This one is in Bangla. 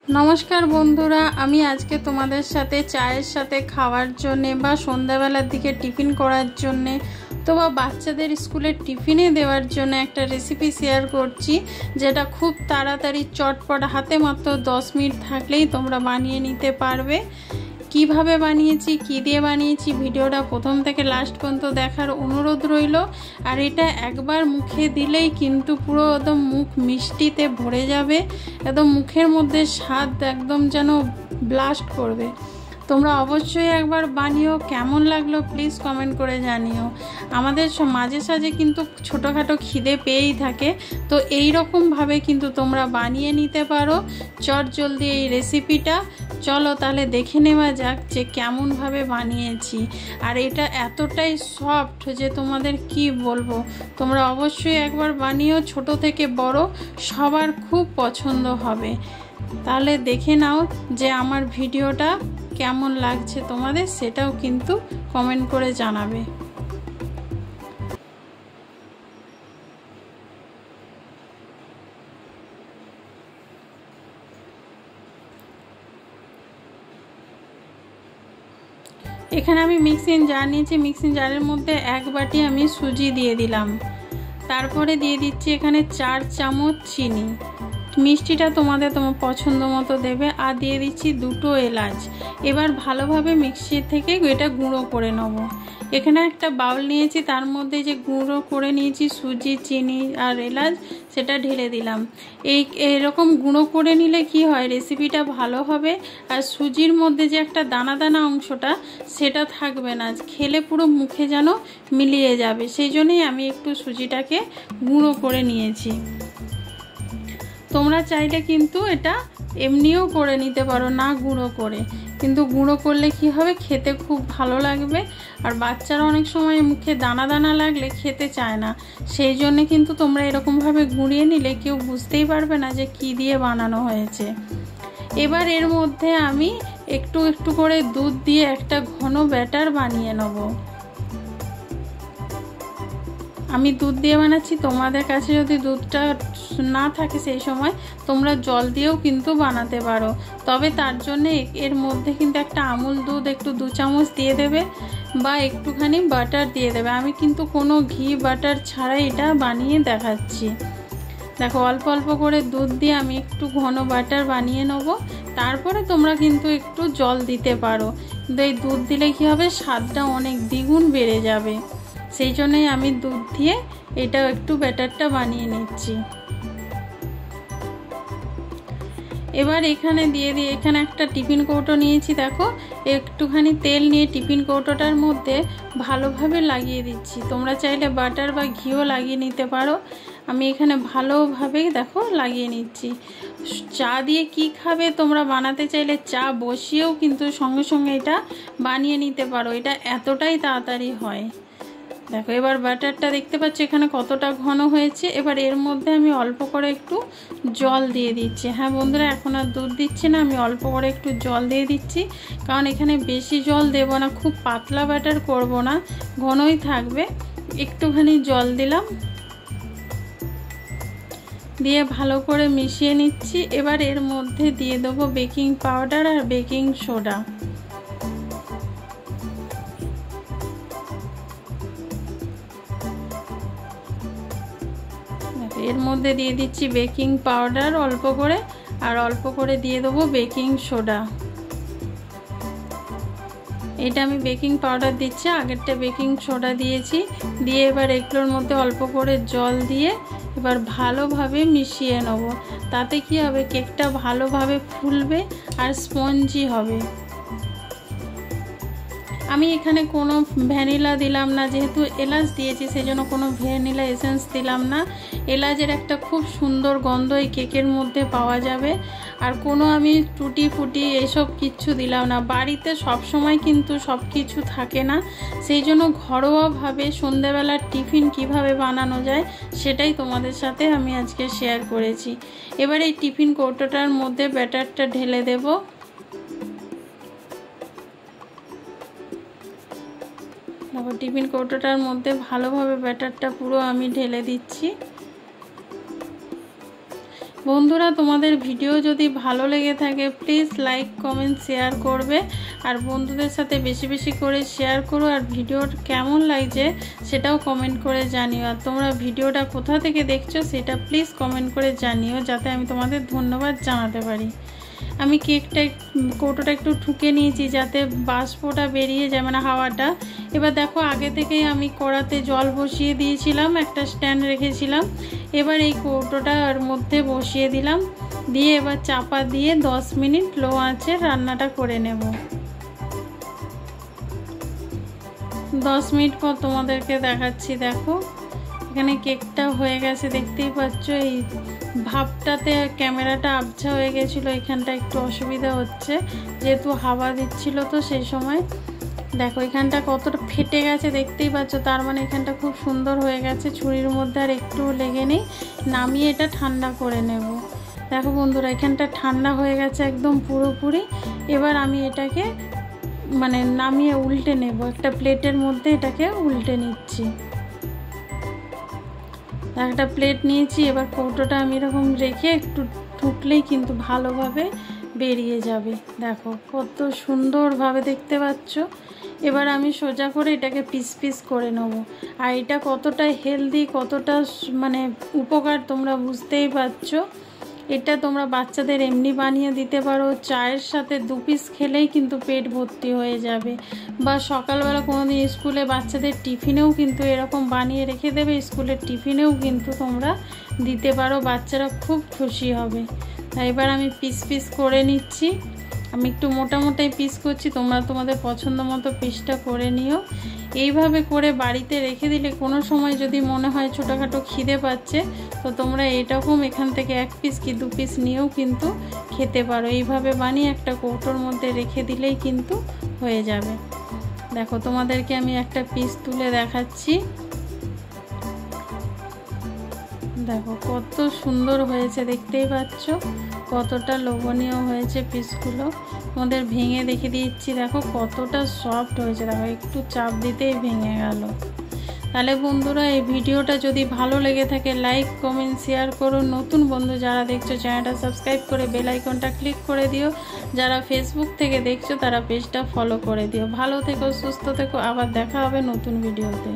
नमस्कार बंधुरा आमी आज के तुम्हारे साथे चायेर साथे खावार जोन्ने बा सन्ध्याबेलार दिके टिफिन करार जोन्ने तो बाच्चादेर स्कूले टिफिने देवार जोन्नो एकटा रेसिपि शेयर करछि जेटा खूब ताड़ाताड़ी चटपट हाथे मात्र 10 मिनट थाकलेई तोमरा बानिये निते पारबे। কিভাবে বানিয়েছি কি দিয়ে বানিয়েছি ভিডিওটা প্রথম থেকে লাস্ট পর্যন্ত দেখার অনুরোধ রইল। আর এটা একবার মুখে দিলেই কিন্তু পুরো একদম মুখ মিষ্টিতে ভরে যাবে, একদম মুখের মধ্যে স্বাদ একদম যেন ব্লাস্ট করবে। তোমরা অবশ্যই একবার বানিও, কেমন লাগলো প্লিজ কমেন্ট করে জানিও। আমাদের মাঝে সাঝে কিন্তু ছোটোখাটো খিদে পেয়েই থাকে, তো এই রকমভাবে কিন্তু তোমরা বানিয়ে নিতে পারো চট জলদি এই রেসিপিটা। চলো তাহলে দেখে নেওয়া যাক যে কেমনভাবে বানিয়েছি। আর এটা এতটাই সফট যে তোমাদের কি বলবো, তোমরা অবশ্যই একবার বানিও, ছোট থেকে বড় সবার খুব পছন্দ হবে। তাহলে দেখে নাও যে আমার ভিডিওটা কেমন লাগছে তোমাদের, সেটাও কিন্তু কমেন্ট করে জানাবে। এখানে আমি মিক্সিং জার নিয়েছি, মিক্সিং জারের মধ্যে 1 বাটি আমি সুজি দিয়ে দিলাম। তারপরে দিয়ে দিচ্ছি এখানে 4 চামচ চিনি, মিষ্টিটা তোমার পছন্দ মতো দেবে। আর দিয়ে দিচ্ছি 2টো এলাচ। এবার ভালোভাবে মিক্সি থেকে এটা গুঁড়ো করে নেব। এখানে একটা বাউল নিয়েছি, তার মধ্যে যে গুঁড়ো করে নিয়েছি সুজি, চিনি আর এলাচ সেটা ঢেলে দিলাম। এরকম গুঁড়ো করে নিলে কি হয় রেসিপিটা ভালো হবে, আর সুজির মধ্যে যে একটা দানা দানা অংশটা সেটা থাকবে না, খেলে পুরো মুখে যেন মিলিয়ে যাবে। সেই জন্যই আমি একটু সুজিটাকে গুঁড়ো করে নিয়েছি। তোমরা চাইলে কিন্তু এটা এমনিও করে নিতে পারো না গুঁড়ো করে, কিন্তু গুঁড়ো করলে কি হবে খেতে খুব ভালো লাগবে। আর বাচ্চারা অনেক সময় মুখে দানা দানা লাগলে খেতে চায় না, সেই জন্য কিন্তু তোমরা এরকমভাবে গুঁড়িয়ে নিলে কেউ বুঝতেই পারবে না যে কি দিয়ে বানানো হয়েছে। এবার এর মধ্যে আমি একটু একটু করে দুধ দিয়ে একটা ঘন ব্যাটার বানিয়ে নেব। আমি দুধ দিয়ে বানাচ্ছি, তোমাদের কাছে যদি দুধটা না থাকে সেই সময় তোমরা জল দিয়েও কিন্তু বানাতে পারো। তবে তার জন্য এর মধ্যে কিন্তু একটা আমুল দুধ একটু 2 চামচ দিয়ে দেবে বা একটুখানি বাটার দিয়ে দেবে। আমি কিন্তু কোনো ঘি বাটার ছাড়াই এটা বানিয়ে দেখাচ্ছি। দেখো অল্প অল্প করে দুধ দিয়ে আমি একটু ঘন বাটার বানিয়ে নেব। তারপরে তোমরা কিন্তু একটু জল দিতে পারো, কিন্তু এই দুধ দিলে কি হবে স্বাদটা অনেক দ্বিগুণ বেড়ে যাবে। সেই জন্যই আমি দুধ দিয়ে এটা একটু ব্যাটারটা বানিয়ে নিচ্ছি। এবার এখানে এখানে একটা টিফিন কৌটো নিয়েছি, দেখো একটুখানি তেল নিয়ে টিফিন কৌটোটার মধ্যে ভালোভাবে লাগিয়ে দিচ্ছি। তোমরা চাইলে বাটার বা ঘিও লাগিয়ে নিতে পারো, আমি এখানে ভালোভাবে দেখো লাগিয়ে নিচ্ছি। চা দিয়ে কি খাবে তোমরা বানাতে চাইলে চা বসিয়েও কিন্তু সঙ্গে সঙ্গে এটা বানিয়ে নিতে পারো, এটা এতটাই তাড়াতাড়ি হয়। দেখো এবার বাটারটা দেখতে পাচ্ছ এখানে কতটা ঘন হয়েছে। এবার এর মধ্যে আমি অল্প করে একটু জল দিয়ে দিচ্ছি। হ্যাঁ বন্ধুরা, এখন আর দুধ দিচ্ছি না, আমি অল্প করে একটু জল দিয়ে দিচ্ছি, কারণ এখানে বেশি জল দেব না, খুব পাতলা ব্যাটার করব না, ঘনই থাকবে। একটুখানি জল দিলাম, দিয়ে ভালো করে মিশিয়ে নিচ্ছি। এবার এর মধ্যে দিয়ে দেবো বেকিং পাউডার আর বেকিং সোডা। এর মধ্যে দিয়ে দিচ্ছি বেকিং পাউডার অল্প করে, আর অল্প করে দিয়ে দেবো বেকিং সোডা। এটা আমি বেকিং পাউডার দিচ্ছি, আগেরটা বেকিং সোডা দিয়েছি। দিয়ে এবার এগুলোর মধ্যে অল্প করে জল দিয়ে এবার ভালোভাবে মিশিয়ে নেব। তাতে কি হবে কেকটা ভালোভাবে ফুলবে আর স্পঞ্জি হবে। আমি এখানে কোনো ভ্যানিলা দিলাম না, যেহেতু এলাচ দিয়েছি সেই জন্য কোনো ভ্যানিলা এসেন্স দিলাম না। এলাচের একটা খুব সুন্দর গন্ধ এই কেকের মধ্যে পাওয়া যাবে। আর কোনো আমি টুটি ফুটি এইসব কিচ্ছু দিলাম না। বাড়িতে সব সময় কিন্তু সব কিছু থাকে না, সেই জন্য ঘরোয়াভাবে সন্ধ্যাবেলার টিফিন কিভাবে বানানো যায় সেটাই তোমাদের সাথে আমি আজকে শেয়ার করেছি। এবার এই টিফিন কৌটোটার মধ্যে ব্যাটারটা ঢেলে দেব। দেখো টিফিন কৌটোটার মধ্যে ভালোভাবে ব্যাটারটা পুরো আমি ঢেলে দিচ্ছি। বন্ধুরা তোমাদের ভিডিও যদি ভালো লেগে থাকে প্লিজ লাইক কমেন্ট শেয়ার করবে আর বন্ধুদের সাথে বেশি বেশি করে শেয়ার করো আর ভিডিওর কেমন লাগছে সেটাও কমেন্ট করে জানিও আর তোমরা ভিডিওটা কোথা থেকে দেখছো সেটা প্লিজ কমেন্ট করে জানিও যাতে আমি তোমাদের ধন্যবাদ জানাতে পারি। আমি কেকটা কৌটোটা একটু ঠুকে নিয়েছি যাতে বাষ্পটা বেরিয়ে যায় মানে হাওয়াটা। এবার দেখো আগে থেকেই আমি কড়াতে জল বসিয়ে দিয়েছিলাম, একটা স্ট্যান্ড রেখেছিলাম। এবার এই কৌটোটার মধ্যে বসিয়ে দিলাম, দিয়ে এবার চাপা দিয়ে 10 মিনিট লো আঁচে রান্নাটা করে নেব। 10 মিনিট পর তোমাদেরকে দেখাচ্ছি। দেখো এখানে কেকটা হয়ে গেছে, দেখতেই পাচ্ছ। এই ভাবটাতে ক্যামেরাটা আবছা হয়ে গেছিলো, এখানটা একটু অসুবিধা হচ্ছে যেহেতু হাওয়া দিচ্ছিল তো সেই সময়। দেখো এখানটা কতটা ফেটে গেছে দেখতেই পাচ্ছ, তার মানে এখানটা খুব সুন্দর হয়ে গেছে, ছুরির মধ্যে আর একটু লেগে নেই। নামিয়ে এটা ঠান্ডা করে নেব। দেখো বন্ধুরা এখানটা ঠান্ডা হয়ে গেছে একদম পুরোপুরি। এবার আমি এটাকে মানে নামিয়ে উল্টে নেব, একটা প্লেটের মধ্যে এটাকে উল্টে নিচ্ছি। একটা প্লেট নিয়েছি, এবার কৌটোটা আমি এরকম রেখে একটু ঠুকলেই কিন্তু ভালোভাবে বেরিয়ে যাবে। দেখো কত সুন্দরভাবে দেখতে পাচ্ছ। এবার আমি সোজা করে এটাকে পিস পিস করে নেব। আর এটা কতটা হেলদি, কতটা মানে উপকার তোমরা বুঝতেই পারছো। এটা তোমরা বাচ্চাদের এমনি বানিয়ে দিতে পারো, চায়ের সাথে 2 পিস খেলেই কিন্তু পেট ভর্তি হয়ে যাবে। বা সকালবেলা কোনো দিন স্কুলে বাচ্চাদের টিফিনেও কিন্তু এরকম বানিয়ে রেখে দেবে, স্কুলের টিফিনেও কিন্তু তোমরা দিতে পারো, বাচ্চারা খুব খুশি হবে। তাই এবার আমি পিস পিস করে নিচ্ছি। আমি একটু মোটামোটাই পিস করছি, তোমরা তোমাদের পছন্দ মতো পিসটা করে নিও। এইভাবে করে বাড়িতে রেখে দিলে কোনো সময় যদি মনে হয় ছোটোখাটো খিদে পাচ্ছে তো তোমরা এইরকম এখান থেকে 1 পিস কি 2 পিস নিয়েও কিন্তু খেতে পারো। এইভাবে বানিয়ে একটা কৌটোর মধ্যে রেখে দিলেই কিন্তু হয়ে যাবে। দেখো তোমাদেরকে আমি একটা পিস তুলে দেখাচ্ছি। দেখো কত সুন্দর হয়েছে দেখতেই পাচ্ছ, কতটা লোভনীয় হয়েছে পিসগুলো। তোমাদের ভেঙে দেখে দিচ্ছি, দেখো কতটা সফট হয়েছে। দেখো একটু চাপ দিতেই ভেঙে গেল। তাহলে বন্ধুরা এই ভিডিওটা যদি ভালো লেগে থাকে লাইক কমেন্ট শেয়ার করো। নতুন বন্ধু যারা দেখছো চ্যানেলটা সাবস্ক্রাইব করে বেল আইকনটা ক্লিক করে দিও। যারা ফেসবুক থেকে দেখছো তারা পেজটা ফলো করে দিও। ভালো থেকো, সুস্থ থেকো, আবার দেখা হবে নতুন ভিডিওতে।